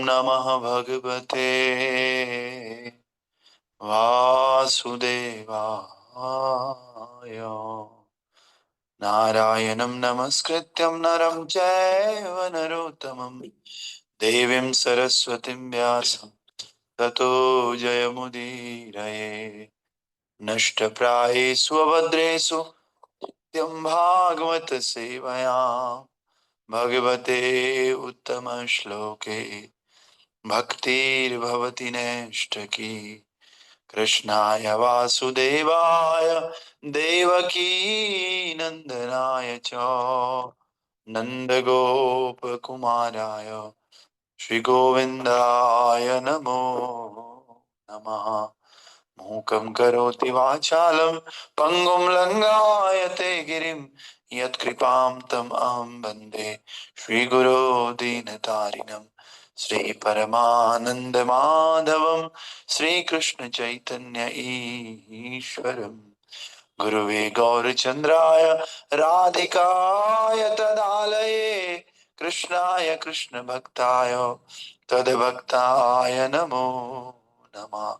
नमः भगवते वासुदेवाय। नारायणं नमस्कृत्यं नरं चैव नरोत्तमं देवीं सरस्वतीं व्यासं ततो जयमुदीरये। नष्टप्रायेषु अभद्रेषु नित्यं भागवत सेवया भगवते उत्तमश्लोके भक्तिर्भवति नैष्ठकी। कृष्णाय वासुदेवाय देवकी नंदनाय च नंदगोपकुमाराय श्रीगोविन्दाय नमो नमः। मूकं करोति वाचालं पङ्गुं लङ्घयते गिरिं यत्कृपां तम् अहं वन्दे श्रीगुरो दीनतारिणं। श्रीपरमानन्दमाधवं श्रीकृष्णचैतन्य ईश्वरं गुरुवे गौरचन्द्राय राधिकाय तदालये कृष्णाय कृष्णभक्ताय तद्भक्ताय नमो नमः।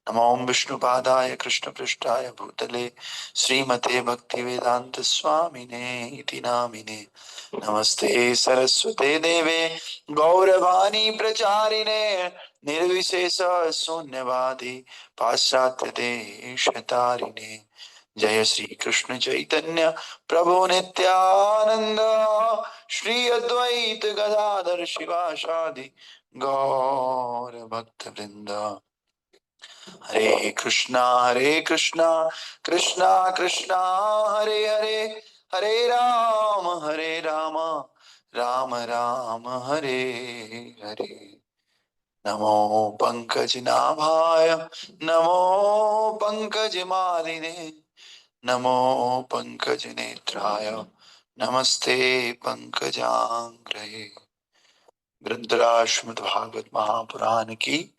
नमो विष्णुपादाय कृष्णपृष्ठाय भूतले श्रीमते भक्तिवेदांत स्वामिने इति नामिने। नमस्ते सरस्वते देवे गौरवाणी प्रचारिणे निर्विशेष शून्यवादी पाश्चात्य देशतारिणे। जय श्री कृष्ण चैतन्य प्रभु नित्यानंद श्री अद्वैत गदाधर शिवासादि गौर भक्त वृंद। हरे कृष्णा कृष्णा कृष्णा हरे हरे, हरे राम राम राम हरे हरे। नमो पंकजनाभाय नमो पंकजमालिने नमो पंकजनेत्राय नमस्ते पंकजांग्रहे। ग्रंथराज भागवत महापुराण की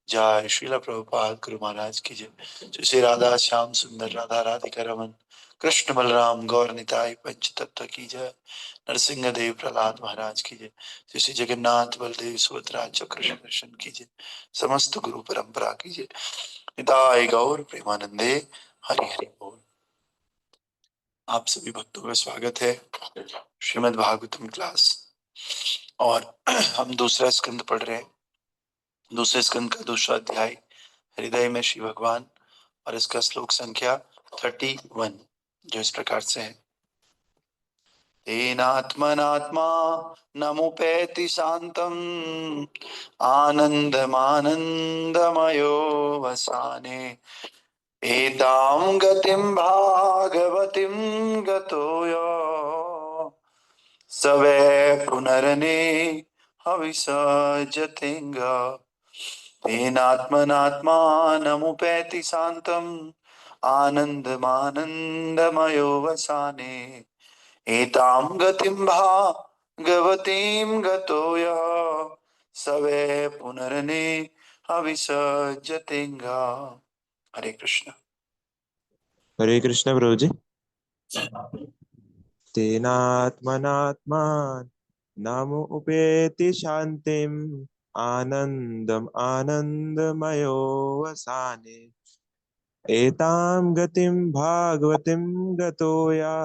जय। श्रील प्रभुपाद गुरु महाराज की जय। श्री राधा श्याम सुंदर राधा राधिका रमन कृष्ण बलराम गौर निताई पंच तत्व की जय। नरसिंह देव प्रहलाद महाराज की जय। श्री जगन्नाथ बलदेव सुभद्रा कृष्ण दर्शन की जय। समस्त गुरु परंपरा की जय। निताय गौर प्रेमानंदे हरि हरि बोल। आप सभी भक्तों का स्वागत है श्रीमद् भागवतम क्लास। और हम दूसरा स्कंद पढ़ रहे हैं। दूसरे स्कंद का दूसरा अध्याय हृदय में श्री भगवान, और इसका श्लोक संख्या 31 जो इस प्रकार से है। तेनात्मनात्मा नमुपेति शांतम आनंदमानंदमयो वसाने एतां गतिं भागवतीं गतो यो स वै पुनरने हविषजतेङ्ग। तेनात्मनात्मानमुपैति शान्तम् आनन्दमानन्दमयो वसाने एतां गतिं भागवतीं गतो यः स वै पुनरने हविषजतेङ्ग। हरे कृष्ण। हरे कृष्ण प्रभु जी। तेनात्मनात्मान नाम उपेति शांतिम आनंदम आनंदमयो वसाने एतां गतिं भागवतीं गतो या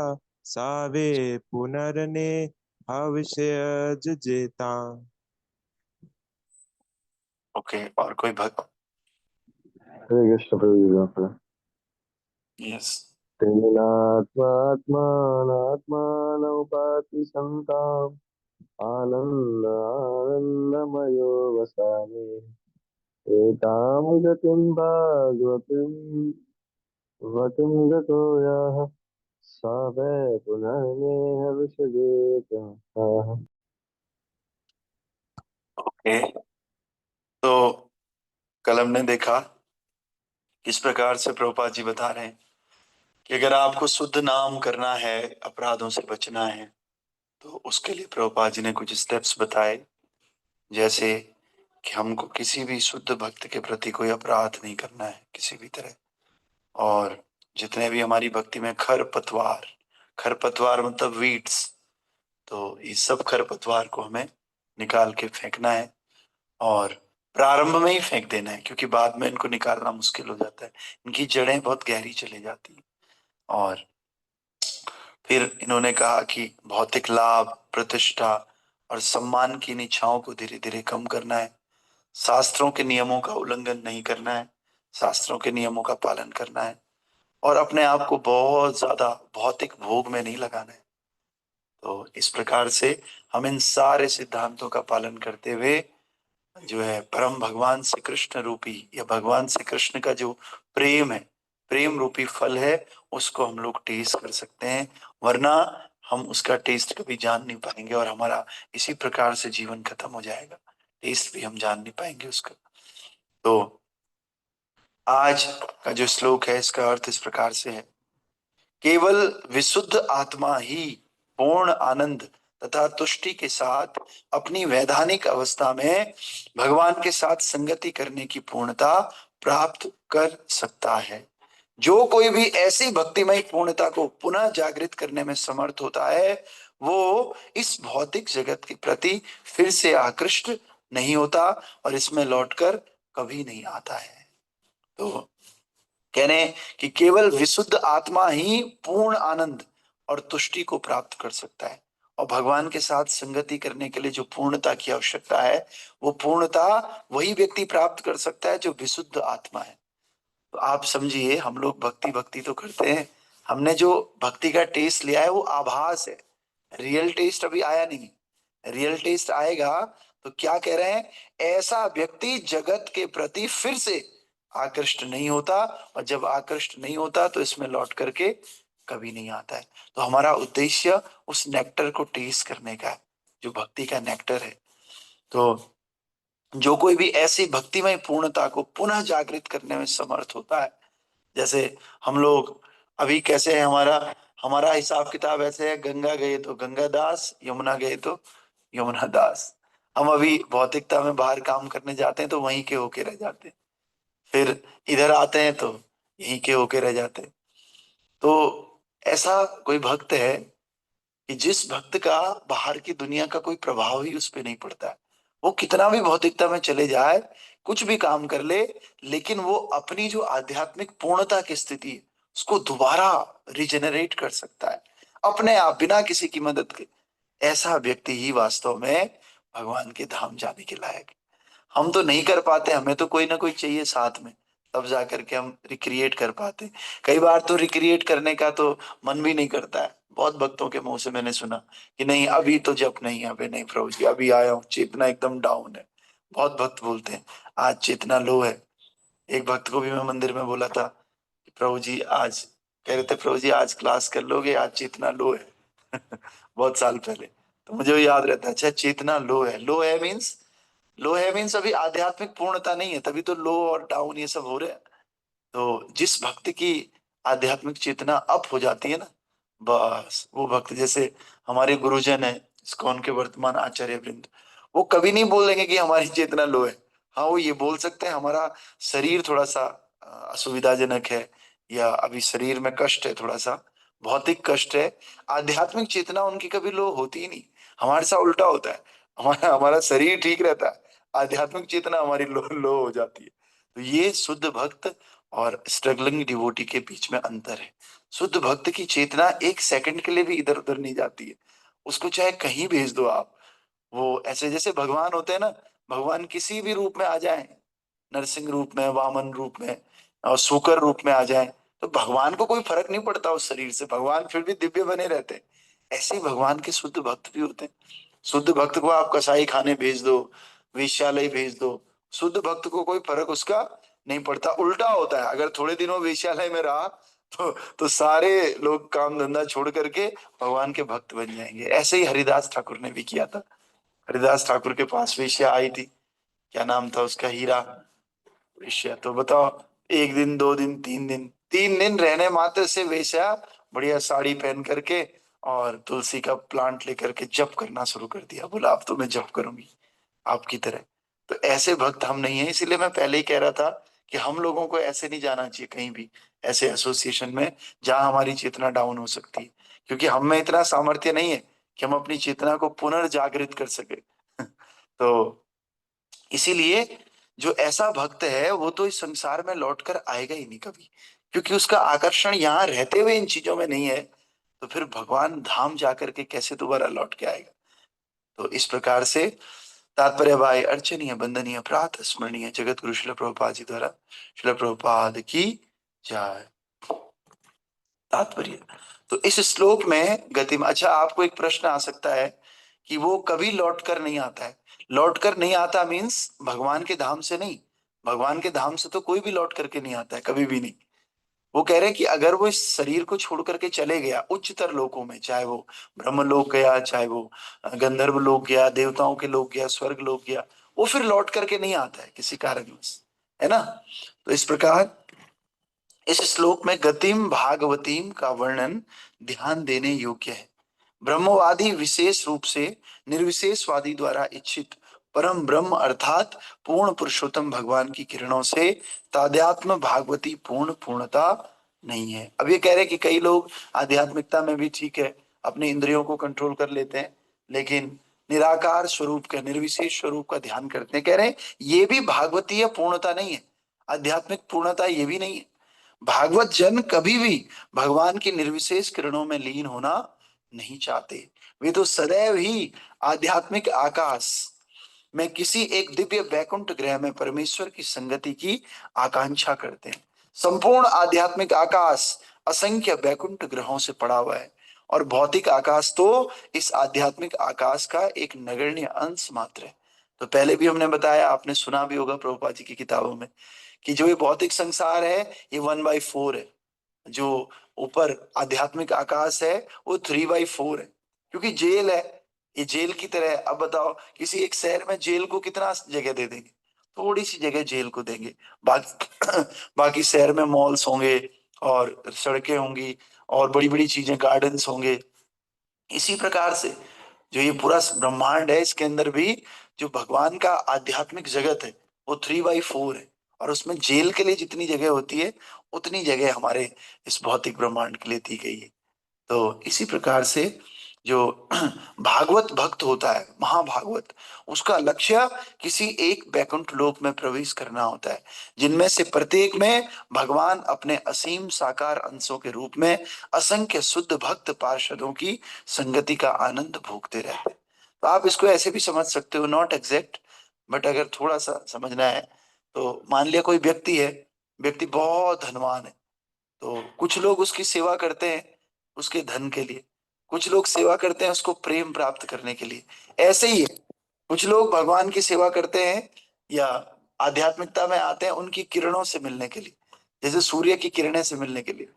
सावे पुनरने हविष्यजेता। ओके, और कोई भक्त? हरे कृष्ण प्रभु जी वहाँ पर यस। तेनात्मात्मानमुपाति सन्ताम् आनन्द आनन्दमयो वसाने एतां गतिं भागवतीं गतो यः स वै पुनर्नेह विसृजेत। ओके, तो कल हमने देखा किस प्रकार से प्रभुपाद जी बता रहे हैं कि अगर आपको शुद्ध नाम करना है, अपराधों से बचना है, तो उसके लिए प्रभुपाद जी ने कुछ स्टेप्स बताए। जैसे कि हमको किसी भी शुद्ध भक्त के प्रति कोई अपराध नहीं करना है किसी भी तरह। और जितने भी हमारी भक्ति में खरपतवार मतलब वीड्स, तो इस सब खरपतवार को हमें निकाल के फेंकना है। और प्रारंभ में ही फेंक देना है, क्योंकि बाद में इनको निकालना मुश्किल हो जाता है। इनकी जड़ें बहुत गहरी चली जाती हैं। और फिर इन्होंने कहा कि भौतिक लाभ, प्रतिष्ठा और सम्मान की इन इच्छाओं को धीरे धीरे कम करना है। शास्त्रों के नियमों का उल्लंघन नहीं करना है, शास्त्रों के नियमों का पालन करना है, और अपने आप को बहुत ज्यादा भौतिक भोग में नहीं लगाना है। तो इस प्रकार से हम इन सारे सिद्धांतों का पालन करते हुए जो है परम भगवान श्री कृष्ण रूपी, या भगवान श्री कृष्ण का जो प्रेम है, प्रेम रूपी फल है, उसको हम लोग टेस्ट कर सकते हैं। वरना हम उसका टेस्ट कभी जान नहीं पाएंगे और हमारा इसी प्रकार से जीवन खत्म हो जाएगा, टेस्ट भी हम जान नहीं पाएंगे उसका। तो आज का जो श्लोक है इसका अर्थ इस प्रकार से है, केवल विशुद्ध आत्मा ही पूर्ण आनंद तथा तुष्टि के साथ अपनी वैधानिक अवस्था में भगवान के साथ संगति करने की पूर्णता प्राप्त कर सकता है। जो कोई भी ऐसी भक्तिमय पूर्णता को पुनः जागृत करने में समर्थ होता है, वो इस भौतिक जगत के प्रति फिर से आकृष्ट नहीं होता और इसमें लौटकर कभी नहीं आता है। तो कह रहे हैं कि केवल विशुद्ध आत्मा ही पूर्ण आनंद और तुष्टि को प्राप्त कर सकता है, और भगवान के साथ संगति करने के लिए जो पूर्णता की आवश्यकता है, वो पूर्णता वही व्यक्ति प्राप्त कर सकता है जो विशुद्ध आत्मा है। तो आप समझिए, हम लोग भक्ति भक्ति तो करते हैं, हमने जो भक्ति का टेस्ट लिया है वो आभास है, रियल टेस्ट अभी आया नहीं। रियल टेस्ट आएगा तो क्या कह रहे हैं, ऐसा व्यक्ति जगत के प्रति फिर से आकृष्ट नहीं होता, और जब आकृष्ट नहीं होता तो इसमें लौट करके कभी नहीं आता है। तो हमारा उद्देश्य उस नेक्टर को टेस्ट करने का है, जो भक्ति का नेक्टर है। तो जो कोई भी ऐसी भक्तिमय पूर्णता को पुनः जागृत करने में समर्थ होता है, जैसे हम लोग अभी कैसे है, हमारा हमारा हिसाब किताब ऐसे है, गंगा गए तो गंगा दास, यमुना गए तो यमुना दास। हम अभी भौतिकता में बाहर काम करने जाते हैं तो वहीं के होके रह जाते हैं, फिर इधर आते हैं तो यहीं के होके रह जाते हैं। तो ऐसा कोई भक्त है कि जिस भक्त का बाहर की दुनिया का कोई प्रभाव ही उस पर नहीं पड़ता है, वो कितना भी भौतिकता में चले जाए, कुछ भी काम कर ले, लेकिन वो अपनी जो आध्यात्मिक पूर्णता की स्थिति है उसको दोबारा रिजेनरेट कर सकता है अपने आप, बिना किसी की मदद के। ऐसा व्यक्ति ही वास्तव में भगवान के धाम जाने के लायक है। हम तो नहीं कर पाते, हमें तो कोई ना कोई चाहिए साथ में, तब जा करके हम रिक्रिएट कर पाते। कई बार तो रिक्रिएट करने का तो मन भी नहीं करता है। बहुत भक्तों के मुंह से मैंने सुना कि नहीं अभी तो जप नहीं, अभी नहीं प्रभु जी, अभी आया हूँ, चेतना एकदम डाउन है। बहुत भक्त बोलते हैं आज चेतना लो है। एक भक्त को भी मैं मंदिर में बोला था कि प्रभु जी आज, कह रहे थे प्रभु जी आज क्लास कर लोगे, आज चेतना लो है। बहुत साल पहले। तो मुझे वो याद रहता है, अच्छा चेतना लो है, लो है मीन्स, लो है मीन्स अभी आध्यात्मिक पूर्णता नहीं है, तभी तो लो और डाउन ये सब हो रहे हैं। तो जिस भक्त की आध्यात्मिक चेतना अप हो जाती है ना, बस वो भक्त, जैसे हमारे गुरुजन है इस्कॉन के वर्तमान आचार्य वृंद, वो कभी नहीं बोलेंगे कि हमारी चेतना लो है। हाँ वो ये बोल सकते हैं हमारा शरीर थोड़ा सा असुविधाजनक है, या अभी शरीर में कष्ट है, थोड़ा सा भौतिक कष्ट है। आध्यात्मिक चेतना उनकी कभी लो होती ही नहीं। हमारे साथ उल्टा होता है, हमारा हमारा शरीर ठीक रहता है, आध्यात्मिक चेतना हमारी लो लो हो जाती है। तो ये शुद्ध भक्त और स्ट्रगलिंग डिवोटी के बीच में अंतर है। शुद्ध भक्त की चेतना एक सेकंड के लिए भी इधर उधर नहीं जाती है, उसको चाहे कहीं भेज दो आप। वो ऐसे जैसे भगवान होते हैं ना, भगवान किसी भी रूप में आ जाए, नरसिंह रूप में, वामन रूप में और सूकर रूप में आ जाए, तो भगवान को कोई फर्क नहीं पड़ता उस शरीर से, भगवान फिर भी दिव्य बने रहते हैं। ऐसे ही भगवान के शुद्ध भक्त भी होते हैं। शुद्ध भक्त को आप कसाई खाने भेज दो, वेश्यालय भेज दो, शुद्ध भक्त को कोई फर्क उसका नहीं पड़ता। उल्टा होता है, अगर थोड़े दिनों वेश्यालय में रहा तो सारे लोग काम धंधा छोड़ करके भगवान के भक्त बन जाएंगे। ऐसे ही हरिदास ठाकुर ने भी किया था। हरिदास ठाकुर के पास वेश्या आई थी, क्या नाम था उसका, हीरा वेश्या। तो बताओ, एक दिन, दो दिन, तीन दिन, 3 दिन रहने मात्र से वेश्या बढ़िया साड़ी पहन करके और तुलसी का प्लांट लेकर के जप करना शुरू कर दिया। बोला अब तो मैं जप करूंगी आपकी तरह। तो ऐसे भक्त हम नहीं है, इसीलिए मैं पहले ही कह रहा था कि हम लोगों को ऐसे नहीं जाना चाहिए कहीं भी, ऐसे एसोसिएशन में जहां हमारी चेतना डाउन हो सकती है, क्योंकि हम में इतना सामर्थ्य नहीं है कि हम अपनी चेतना को पुनर्जागृत कर सके। तो इसीलिए जो ऐसा भक्त है वो तो इस संसार में लौटकर आएगा ही नहीं कभी, क्योंकि उसका आकर्षण यहाँ रहते हुए इन चीजों में नहीं है, तो फिर भगवान धाम जाकर के कैसे दोबारा लौट के आएगा। तो इस प्रकार से तात्पर्य भाई अर्चनीय वंदनीय प्रातः स्मरणीय जगत गुरु शिल प्रभुपाद जी द्वारा। शिल प्रभुपाद की जय। तात्पर्य, तो इस श्लोक में गति में, अच्छा आपको एक प्रश्न आ सकता है कि वो कभी लौट कर नहीं आता है। लौट कर नहीं आता मीन्स भगवान के धाम से नहीं, भगवान के धाम से तो कोई भी लौट करके नहीं आता है, कभी भी नहीं। वो कह रहे हैं कि अगर वो इस शरीर को छोड़ करके चले गया उच्चतर लोकों में, चाहे वो ब्रह्म लोक गया, चाहे वो गंधर्व लोक गया, देवताओं के लोक गया, स्वर्ग लोक गया, वो फिर लौट करके नहीं आता है किसी कारणवश, है ना। तो इस प्रकार इस श्लोक में गतिम भागवतीम का वर्णन ध्यान देने योग्य है। ब्रह्मवादी विशेष रूप से निर्विशेषवादी द्वारा इच्छित परम ब्रह्म अर्थात पूर्ण पुरुषोत्तम भगवान की किरणों से तादात्म्य भागवती पूर्ण पूर्णता नहीं है। अब ये कह रहे हैं कि कई लोग आध्यात्मिकता में भी ठीक है, अपने इंद्रियों को कंट्रोल कर लेते हैं, लेकिन निराकार स्वरूप का, निर्विशेष स्वरूप का ध्यान करते हैं। कह रहे हैं ये भी भागवतीय पूर्णता नहीं है, आध्यात्मिक पूर्णता ये भी नहीं है। भागवत जन कभी भी भगवान की निर्विशेष किरणों में लीन होना नहीं चाहते। वे तो सदैव ही आध्यात्मिक आकाश में किसी एक दिव्य वैकुंठ ग्रह में परमेश्वर की संगति की आकांक्षा करते हैं। संपूर्ण आध्यात्मिक आकाश असंख्य वैकुंठ ग्रहों से पड़ा हुआ है, और भौतिक आकाश तो इस आध्यात्मिक आकाश का एक नगण्य अंश मात्र है। तो पहले भी हमने बताया, आपने सुना भी होगा प्रभुपाद जी की किताबों में, कि जो ये भौतिक संसार है ये 1/4 है, जो ऊपर आध्यात्मिक आकाश है वो 3/4 है, क्योंकि जेल है, ये जेल की तरह है। अब बताओ किसी एक शहर में जेल को कितना जगह दे देंगे, थोड़ी सी जगह जेल को देंगे, बाकी बाकी शहर में मॉल्स होंगे और सड़कें होंगी और बड़ी बड़ी चीजें, गार्डन्स होंगे। इसी प्रकार से जो ये पूरा ब्रह्मांड है, इसके अंदर भी जो भगवान का आध्यात्मिक जगत है वो 3/4 है, और उसमें जेल के लिए जितनी जगह होती है उतनी जगह हमारे इस भौतिक ब्रह्मांड के लिए दी गई है। तो इसी प्रकार से जो भागवत भक्त होता है, महाभागवत, उसका लक्ष्य किसी एक वैकुंठ लोक में प्रवेश करना होता है, जिनमें से प्रत्येक में भगवान अपने असीम साकार अंशों के रूप में असंख्य शुद्ध भक्त पार्षदों की संगति का आनंद भोगते रहते हैं। तो आप इसको ऐसे भी समझ सकते हो, नॉट एग्जैक्ट, बट अगर थोड़ा सा समझना है तो मान लिया कोई व्यक्ति है, व्यक्ति बहुत धनवान है, तो कुछ लोग उसकी सेवा करते हैं उसके धन के लिए, कुछ लोग सेवा करते हैं उसको प्रेम प्राप्त करने के लिए। ऐसे ही है, कुछ लोग भगवान की सेवा करते हैं या आध्यात्मिकता में आते हैं उनकी किरणों से मिलने के लिए, जैसे सूर्य की किरणें से मिलने के लिए।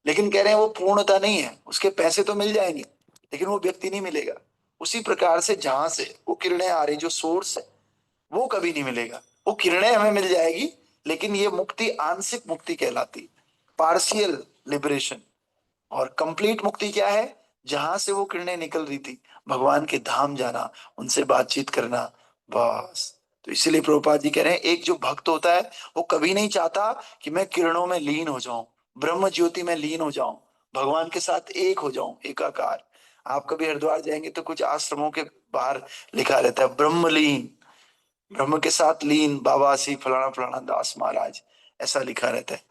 लेकिन कह रहे हैं वो पूर्णता नहीं है, उसके पैसे तो मिल जाएंगे लेकिन वो व्यक्ति नहीं मिलेगा। उसी प्रकार से जहां से वो किरणें आ रही, जो सोर्स है, वो कभी नहीं मिलेगा। वो किरणें हमें मिल जाएगी, लेकिन ये मुक्ति आंशिक मुक्ति कहलाती, पार्शियल लिबरेशन। और कंप्लीट मुक्ति क्या है, जहां से वो किरणें निकल रही थी, भगवान के धाम जाना, उनसे बातचीत करना, बस। तो इसीलिए प्रभुपाद जी कह रहे हैं एक जो भक्त होता है वो कभी नहीं चाहता कि मैं किरणों में लीन हो जाऊं, ब्रह्म ज्योति में लीन हो जाऊं, भगवान के साथ एक हो जाऊं, एकाकार। आप कभी हरिद्वार जाएंगे तो कुछ आश्रमों के बाहर लिखा रहता है ब्रह्मलीन, ब्रह्म के साथ लीन बाबा श्री फलाना फलाना दास महाराज, ऐसा लिखा रहता है।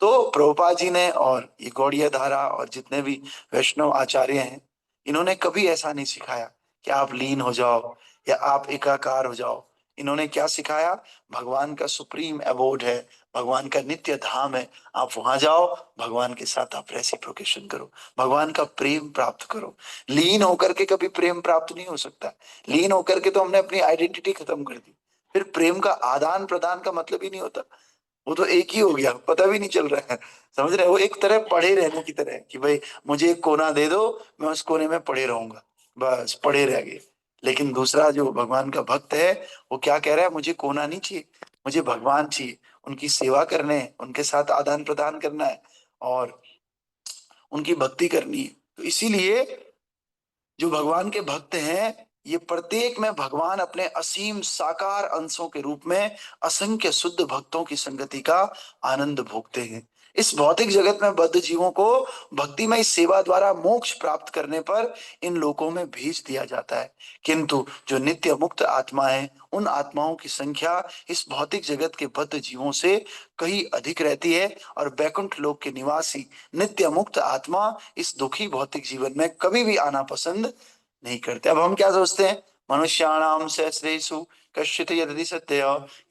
तो प्रभुपाद जी ने और ये गौड़ीय धारा और जितने भी वैष्णव आचार्य हैं, इन्होंने कभी ऐसा नहीं सिखाया कि आप लीन हो जाओ या आप एकाकार हो जाओ। इन्होंने क्या सिखाया, भगवान का सुप्रीम अबोर्ड है, भगवान का नित्य धाम है, आप वहां जाओ, भगवान के साथ आप रेसिप्रोकेशन करो, भगवान का प्रेम प्राप्त करो। लीन होकर के कभी प्रेम प्राप्त नहीं हो सकता। लीन होकर के तो हमने अपनी आइडेंटिटी खत्म कर दी, फिर प्रेम का आदान प्रदान का मतलब ही नहीं होता, वो तो एक ही हो गया, पता भी नहीं चल रहा है। समझ रहे हो, वो एक तरह पड़े रहने की तरह है कि भाई मुझे एक कोना दे दो, मैं उस कोने में पड़े रहूंगा, बस पड़े रह गए। लेकिन दूसरा जो भगवान का भक्त है वो क्या कह रहा है, मुझे कोना नहीं चाहिए, मुझे भगवान चाहिए, उनकी सेवा करने है, उनके साथ आदान प्रदान करना है और उनकी भक्ति करनी है। तो इसीलिए जो भगवान के भक्त हैं, ये प्रत्येक में भगवान अपने असीम साकार अंशों के रूप में असंख्य शुद्ध भक्तों की संगति का आनंद भोगते हैं। इस भौतिक जगत में बद्ध जीवों को भक्तिमय सेवा द्वारा मोक्ष प्राप्त करने पर इन लोकों में भेज दिया जाता है, किंतु जो नित्य मुक्त आत्मा है उन आत्माओं की संख्या इस भौतिक जगत के बद्ध जीवों से कहीं अधिक रहती है, और बैकुंठ लोक के निवासी नित्य मुक्त आत्मा इस दुखी भौतिक जीवन में कभी भी आना पसंद नहीं करते। अब हम क्या सोचते हैं, मनुष्याणाम सहस्रेषु कश्चित् यदि सत्य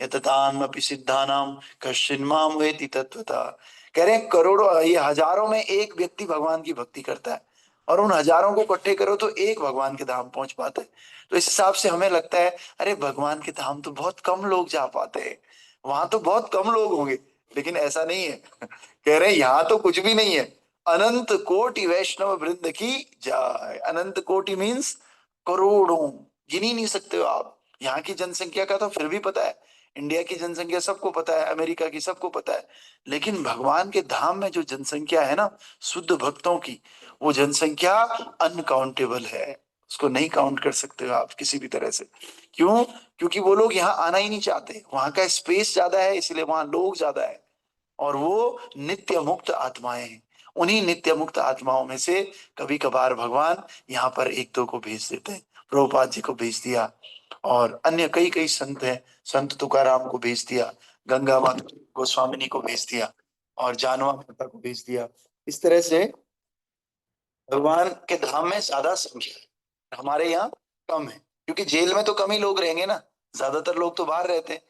यततान्मपि सिद्धानाम कश्चिन् माम वेति तत्वतः। कह रहे हैं करोड़ों, ये हजारों में एक व्यक्ति भगवान की भक्ति करता है, और उन हजारों को इकट्ठे करो तो एक भगवान के धाम पहुंच पाता है। तो इस हिसाब से हमें लगता है अरे भगवान के धाम तो बहुत कम लोग जा पाते हैं, वहां तो बहुत कम लोग होंगे, लेकिन ऐसा नहीं है। कह रहे हैं यहाँ तो कुछ भी नहीं है, अनंत कोटि वैष्णव वृंद की जय। अनंत कोटि मीन्स करोड़ों, गिन ही नहीं सकते हो आप। यहाँ की जनसंख्या का तो फिर भी पता है, इंडिया की जनसंख्या सबको पता है, अमेरिका की सबको पता है, लेकिन भगवान के धाम में जो जनसंख्या है ना शुद्ध भक्तों की, वो जनसंख्या अनकाउंटेबल है, उसको नहीं काउंट कर सकते हो आप किसी भी तरह से। क्यों? क्योंकि वो लोग यहाँ आना ही नहीं चाहते, वहां का स्पेस ज्यादा है इसलिए वहां लोग ज्यादा है, और वो नित्य मुक्त आत्माएं हैं। उन्हीं नित्य मुक्त आत्माओं में से कभी कभार भगवान यहाँ पर एक दो को भेज देते हैं। प्रभुपाद जी को भेज दिया, और अन्य कई कई संत हैं, संत तुकाराम को भेज दिया, गंगा माता गोस्वामिनी को भेज दिया, और जानवा माता को भेज दिया। इस तरह से भगवान के धाम में ज्यादा संख्या है, हमारे यहाँ कम है, क्योंकि जेल में तो कम ही लोग रहेंगे ना, ज्यादातर लोग तो बाहर रहते हैं।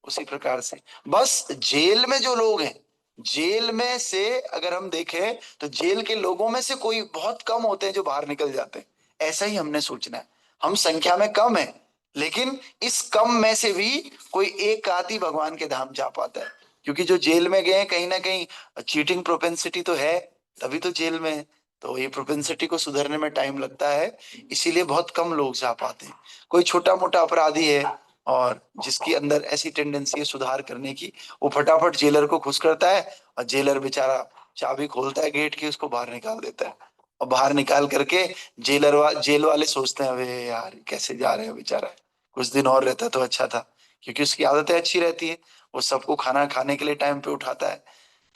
उसी प्रकार से बस जेल में जो लोग हैं, जेल में से अगर हम देखें तो जेल के लोगों में से कोई बहुत कम होते हैं जो बाहर निकल जाते हैं, ऐसा ही हमने सोचना है। हम संख्या में कम है, लेकिन इस कम में से भी कोई एक आध ही भगवान के धाम जा पाता है, क्योंकि जो जेल में गए कहीं ना कहीं चीटिंग प्रोपेंसिटी तो है, तभी तो जेल में है। तो ये प्रोपेंसिटी को सुधरने में टाइम लगता है, इसीलिए बहुत कम लोग जा पाते हैं। कोई छोटा मोटा अपराधी है और जिसकी अंदर ऐसी टेंडेंसी है सुधार करने की, वो फटाफट जेलर को खुश करता है, और जेलर बेचारा चाबी खोलता है गेट की, उसको बाहर निकाल देता है। और बाहर निकाल करके जेल वाले सोचते हैं अबे यार कैसे जा रहे हैं बेचारा, कुछ दिन और रहता तो अच्छा था, क्योंकि उसकी आदतें अच्छी रहती है, वो सबको खाना खाने के लिए टाइम पे उठाता है।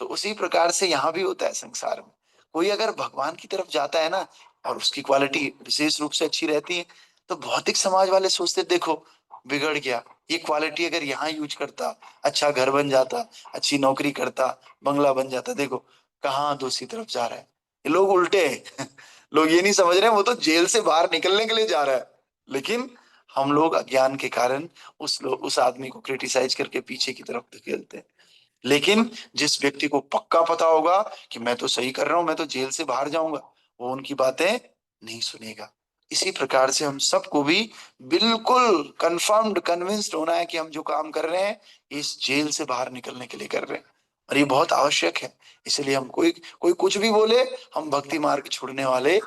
तो उसी प्रकार से यहाँ भी होता है संसार में। कोई अगर भगवान की तरफ जाता है ना, और उसकी क्वालिटी विशेष रूप से अच्छी रहती है, तो भौतिक समाज वाले सोचते देखो बिगड़ गया, ये क्वालिटी अगर यहाँ यूज करता, अच्छा घर बन जाता, अच्छी नौकरी करता, बंगला बन जाता, देखो कहाँ दूसरी तरफ जा रहा है। ये लोग उल्टे हैं। लोग ये नहीं समझ रहे वो तो जेल से बाहर निकलने के लिए जा रहा है, लेकिन हम लोग अज्ञान के कारण उस आदमी को क्रिटिसाइज करके पीछे की तरफ धकेलते हैं। लेकिन जिस व्यक्ति को पक्का पता होगा कि मैं तो सही कर रहा हूं, मैं तो जेल से बाहर जाऊंगा, वो उनकी बातें नहीं सुनेगा। इसी प्रकार से हम सबको भी बिल्कुल कंफर्म्ड कन्विंस्ड होना है कि हम जो काम कर रहे हैं इस जेल से बाहर निकलने के लिए कर रहे हैं, और ये बहुत आवश्यक है। इसलिए हम कोई कोई कुछ भी बोले, हम भक्ति मार्ग छोड़ने वाले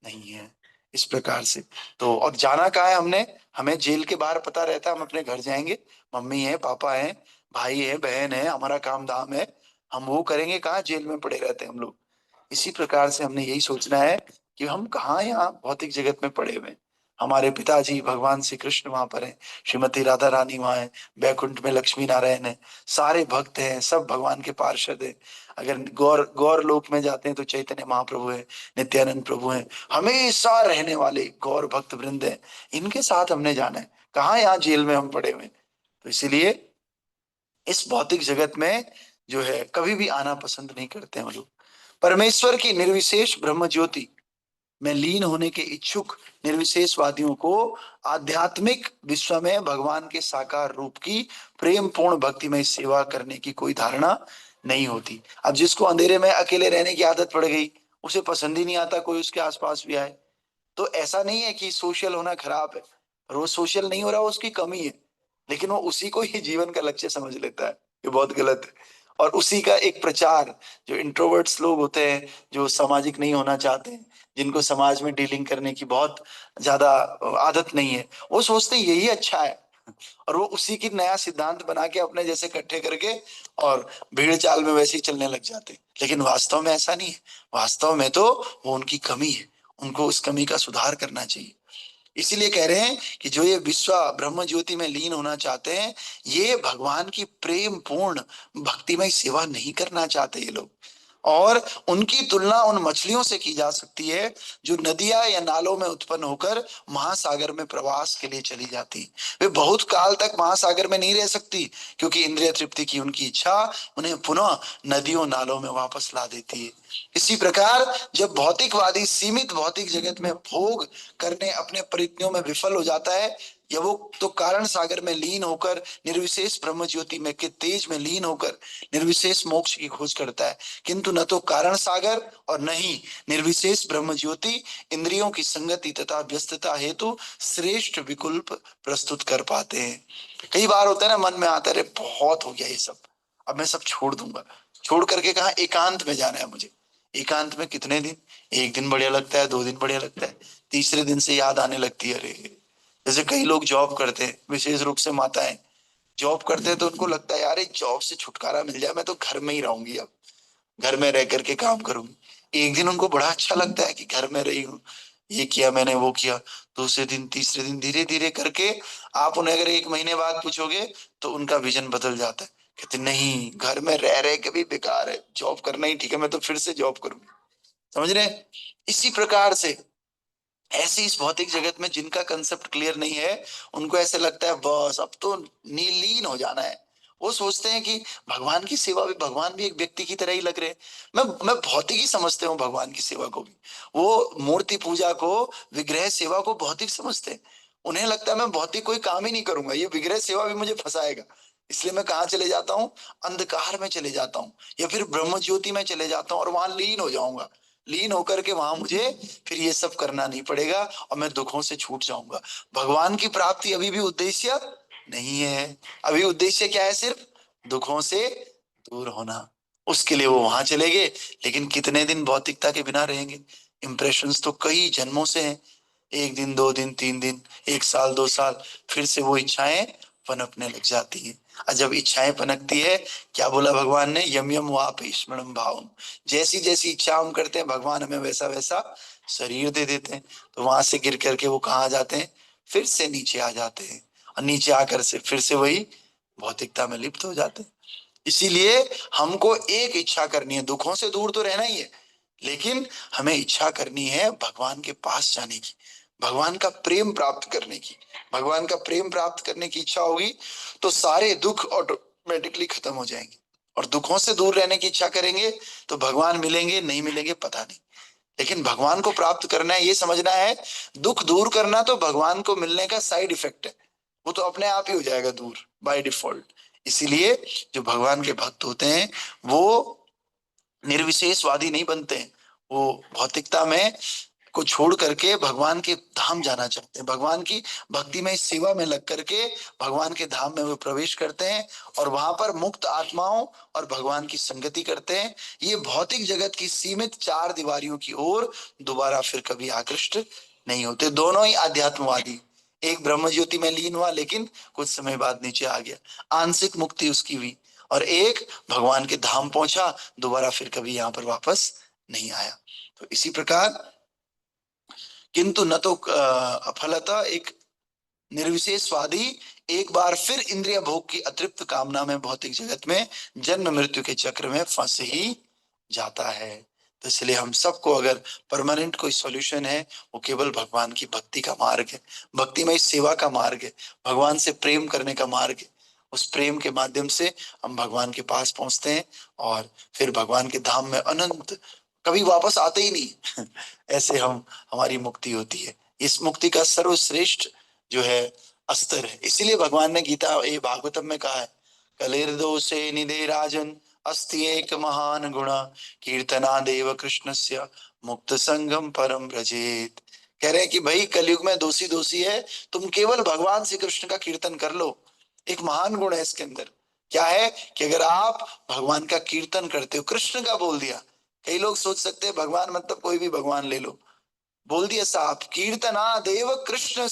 नहीं है। इस प्रकार से तो अब जाना कहाँ है हमने, हमें जेल के बाहर पता रहता है हम अपने घर जाएंगे, मम्मी है पापा है भाई है बहन है, हमारा काम धाम है, हम वो करेंगे, कहाँ जेल में पड़े रहते हैं हम लोग। इसी प्रकार से हमने यही सोचना है कि हम कहाँ यहाँ भौतिक जगत में पड़े हुए हैं। हमारे पिताजी भगवान श्री कृष्ण वहां पर हैं, श्रीमती राधा रानी वहां है, बैकुंठ में लक्ष्मी नारायण है, सारे भक्त हैं, सब भगवान के पार्षद हैं। अगर गौर गौर लोक में जाते हैं तो चैतन्य महाप्रभु है, नित्यानंद प्रभु हैं, हमेशा रहने वाले गौर भक्त वृंद हैं। इनके साथ हमने जाना है, कहाँ यहाँ जेल में हम पड़े हुए हैं। तो इसीलिए इस भौतिक जगत में जो है कभी भी आना पसंद नहीं करते हैं हम लोग। परमेश्वर की निर्विशेष ब्रह्म ज्योति में लीन होने के इच्छुक निर्विशेषवादियों को आध्यात्मिक विश्व में भगवान के साकार रूप की प्रेम पूर्ण भक्तिमय सेवा करने की कोई धारणा नहीं होती। अब जिसको अंधेरे में अकेले रहने की आदत पड़ गई, उसे पसंद ही नहीं आता कोई उसके आसपास भी आए। तो ऐसा नहीं है कि सोशल होना खराब है, रोज सोशल नहीं हो रहा वो उसकी कमी है, लेकिन वो उसी को ही जीवन का लक्ष्य समझ लेता है, ये बहुत गलत है। और उसी का एक प्रचार, जो इंट्रोवर्ट्स लोग होते हैं, जो सामाजिक नहीं होना चाहते हैं, जिनको समाज में डीलिंग करने की बहुत ज्यादा आदत नहीं है, वो सोचते हैं यही अच्छा है, और वो उसी की नया सिद्धांत बना के अपने जैसे इकट्ठे करके और भीड़ चाल में वैसे ही चलने लग जाते हैं। लेकिन वास्तव में ऐसा नहीं है, वास्तव में तो वो उनकी कमी है, उनको उस कमी का सुधार करना चाहिए। इसीलिए कह रहे हैं कि जो ये विश्व ब्रह्म ज्योति में लीन होना चाहते हैं, ये भगवान की प्रेम पूर्ण भक्तिमय सेवा नहीं करना चाहते ये लोग। और उनकी तुलना उन मछलियों से की जा सकती है जो नदियां या नालों में उत्पन्न होकर महासागर में प्रवास के लिए चली जाती। वे बहुत काल तक महासागर में नहीं रह सकती, क्योंकि इंद्रिय तृप्ति की उनकी इच्छा उन्हें पुनः नदियों नालों में वापस ला देती है। इसी प्रकार जब भौतिकवादी सीमित भौतिक जगत में भोग करने अपने प्रयत्नों में विफल हो जाता है, या वो तो कारण सागर में लीन होकर निर्विशेष ब्रह्म ज्योति में के तेज में लीन होकर निर्विशेष मोक्ष की खोज करता है, किंतु न तो कारण सागर और न ही निर्विशेष ब्रह्म ज्योति इंद्रियों की संगति तथा व्यस्तता हेतु श्रेष्ठ विकल्प प्रस्तुत कर पाते हैं। कई बार होता है ना, मन में आता है बहुत हो गया ये सब, अब मैं सब छोड़ दूंगा। छोड़ करके कहा, एकांत में जाना है मुझे। एकांत में कितने दिन? एक दिन बढ़िया लगता है, 2 दिन बढ़िया लगता है, तीसरे दिन से याद आने लगती है अरे। जैसे कई लोग जॉब करते हैं, विशेष रूप से माताएं जॉब करते हैं, तो उनको लगता है यार जॉब से छुटकारा मिल जाए, मैं तो घर में ही रहूंगी, अब घर में रह करके काम करूंगी। एक दिन उनको बड़ा अच्छा लगता है कि घर में रही हूँ, ये किया मैंने, वो किया। दूसरे दिन, तीसरे दिन, धीरे धीरे करके आप उन्हें अगर 1 महीने बाद पूछोगे तो उनका विजन बदल जाता है। कहते नहीं, घर में रह रहे के भी बेकार है, जॉब करना ही ठीक है, मैं तो फिर से जॉब करूंगी। समझ रहे हैं? इसी प्रकार से ऐसे इस भौतिक जगत में जिनका कंसेप्ट क्लियर नहीं है, उनको ऐसे लगता है बस अब तो नीलीन हो जाना है। वो सोचते हैं कि भगवान की सेवा भी, भगवान भी एक व्यक्ति की तरह ही लग रहे हैं। मैं भौतिक ही समझते हूँ भगवान की सेवा को भी। वो मूर्ति पूजा को, विग्रह सेवा को भौतिक समझते हैं। उन्हें लगता है मैं भौतिक कोई काम ही नहीं करूंगा, ये विग्रह सेवा भी मुझे फंसाएगा। इसलिए मैं कहाँ चले जाता हूँ? अंधकार में चले जाता हूँ, या फिर ब्रह्म ज्योति में चले जाता हूँ और वहां लीन हो जाऊंगा। लीन होकर के वहां मुझे फिर ये सब करना नहीं पड़ेगा और मैं दुखों से छूट जाऊंगा। भगवान की प्राप्ति अभी भी उद्देश्य नहीं है। अभी उद्देश्य क्या है? सिर्फ दुखों से दूर होना। उसके लिए वो वहां चले गए, लेकिन कितने दिन भौतिकता के बिना रहेंगे? इंप्रेशंस तो कई जन्मों से हैं। 1 दिन, 2 दिन, 3 दिन, 1 साल, 2 साल, फिर से वो इच्छाएं पनपने लग जाती हैं। और जब इच्छाएं पनपती है, क्या बोला भगवान ने? यम यम वाप स्मरणम भावम। जैसी जैसी इच्छा हम करते हैं, भगवान हमें वैसा वैसा शरीर दे देते हैं। तो वहां से गिर करके वो कहाँ आ जाते हैं? फिर से नीचे आ जाते हैं, और नीचे आकर से फिर से वही भौतिकता में लिप्त हो जाते हैं। इसीलिए हमको एक इच्छा करनी है, दुखों से दूर तो रहना ही है, लेकिन हमें इच्छा करनी है भगवान के पास जाने की, भगवान का प्रेम प्राप्त करने की। भगवान का प्रेम प्राप्त करने की इच्छा होगी तो सारे दुख ऑटोमेटिकली खत्म हो जाएंगे। और दुखों से दूर रहने की इच्छा करेंगे तो भगवान मिलेंगे नहीं मिलेंगे पता नहीं, लेकिन भगवान को प्राप्त करना है, ये समझना है। दुख दूर करना तो भगवान को मिलने का साइड इफेक्ट है, वो तो अपने आप ही हो जाएगा दूर बाय डिफॉल्ट। इसीलिए जो भगवान के भक्त होते हैं वो निर्विशेषवादी नहीं बनते हैं। वो भौतिकता में को छोड़ करके भगवान के धाम जाना चाहते हैं। भगवान की भक्ति में सेवा में लग करके भगवान के धाम में वो प्रवेश करते हैं, और वहां पर मुक्त आत्माओं और भगवान की संगति करते हैं। ये भौतिक जगत की सीमित 4 दीवारियों की ओर दोबारा फिर कभी आकृष्ट नहीं होते। दोनों ही आध्यात्मवादी। एक ब्रह्म ज्योति में लीन हुआ, लेकिन कुछ समय बाद नीचे आ गया, आंशिक मुक्ति उसकी हुई। और एक भगवान के धाम पहुंचा, दोबारा फिर कभी यहाँ पर वापस नहीं आया। तो इसी प्रकार किंतु न तो फलतः एक निर्विशेषवादी एक बार फिर इंद्रिय भोग की अतृप्त कामना में भौतिक जगत में जन्म मृत्यु के चक्र में फंस ही जाता है। तो इसलिए हम सबको अगर परमानेंट कोई सॉल्यूशन है, वो केवल भगवान की भक्ति का मार्ग है, भक्तिमय सेवा का मार्ग है, भगवान से प्रेम करने का मार्ग है। उस प्रेम के माध्यम से हम भगवान के पास पहुंचते हैं, और फिर भगवान के धाम में अनंत कभी वापस आते ही नहीं ऐसे हम हमारी मुक्ति होती है। इस मुक्ति का सर्वश्रेष्ठ जो है अस्तर है। इसीलिए भगवान ने गीता ये भागवतम में कहा है, कलिर्दोषे निधे राजन अस्ति एक महान गुण कीर्तना देव कृष्णस्य मुक्त संगम परम व्रजेत। कह रहे हैं कि भाई कलयुग में दोषी दोषी है, तुम केवल भगवान श्री कृष्ण का कीर्तन कर लो। एक महान गुण है इसके अंदर। क्या है? कि अगर आप भगवान का कीर्तन करते हो, कृष्ण का बोल दिया। कई लोग सोच सकते हैं भगवान मतलब कोई भी भगवान ले लो, बोल दिया साफ, कीर्तना देव कृष्ण,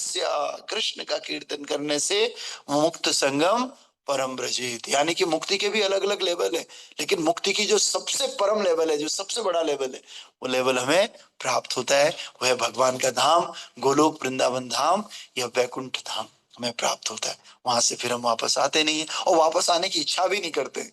कृष्ण का कीर्तन करने से मुक्त संगम परम ब्रजेत, यानी कि मुक्ति के भी अलग अलग लेवल है, लेकिन मुक्ति की जो सबसे परम लेवल है, जो सबसे बड़ा लेवल है, वो लेवल हमें प्राप्त होता है। वह भगवान का धाम, गोलोक वृंदावन धाम या वैकुंठ धाम हमें प्राप्त होता है। वहां से फिर हम वापस आते नहीं है, और वापस आने की इच्छा भी नहीं करते।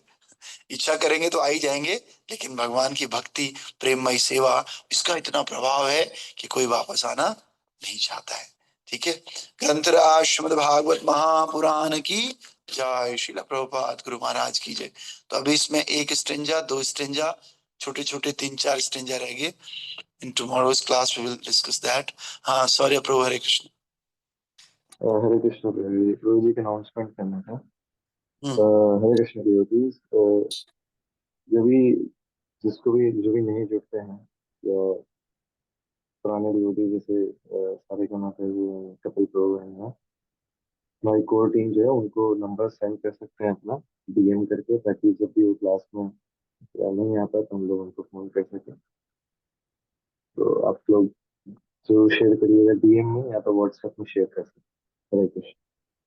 इच्छा करेंगे तो आ ही जाएंगे, लेकिन भगवान की भक्ति, प्रेममय सेवा, इसका इतना प्रभाव है कि कोई वापस आना नहीं चाहता है। ठीक है। ग्रंथराज श्रीमद् भागवत महापुराण की जय, श्रील प्रभुपाद गुरु महाराज की जय। तो अभी इसमें एक स्टेंजा, दो स्टेंजा, छोटे छोटे 3-4 स्टेंजा रह गए। In tomorrow's class we will discuss that. हाँ सॉरी प्रभु, हरे कृष्ण। हरे कृष्ण प्रभु जी, प्रभु जी का अनाउंसमेंट करना था। हम्म। हरे कृष्ण डिवोटीज, जो भी जो भी नहीं जुड़ते हैं या पुराने डिवोटी जैसे सारे के माता जी हैं, कपिल प्रोग्राम है, हमारी कोर टीम जो है उनको नंबर सेंड कर सकते हैं अपना, डीएम करके, ताकि जब भी वो क्लास में या नहीं आता तो हम लोग उनको फोन कर सकें। तो आप लोग जो शेयर करिएगा डीएम में या तो व्हाट्सएप में शेयर कर सकते हैं। हरे कृष्ण।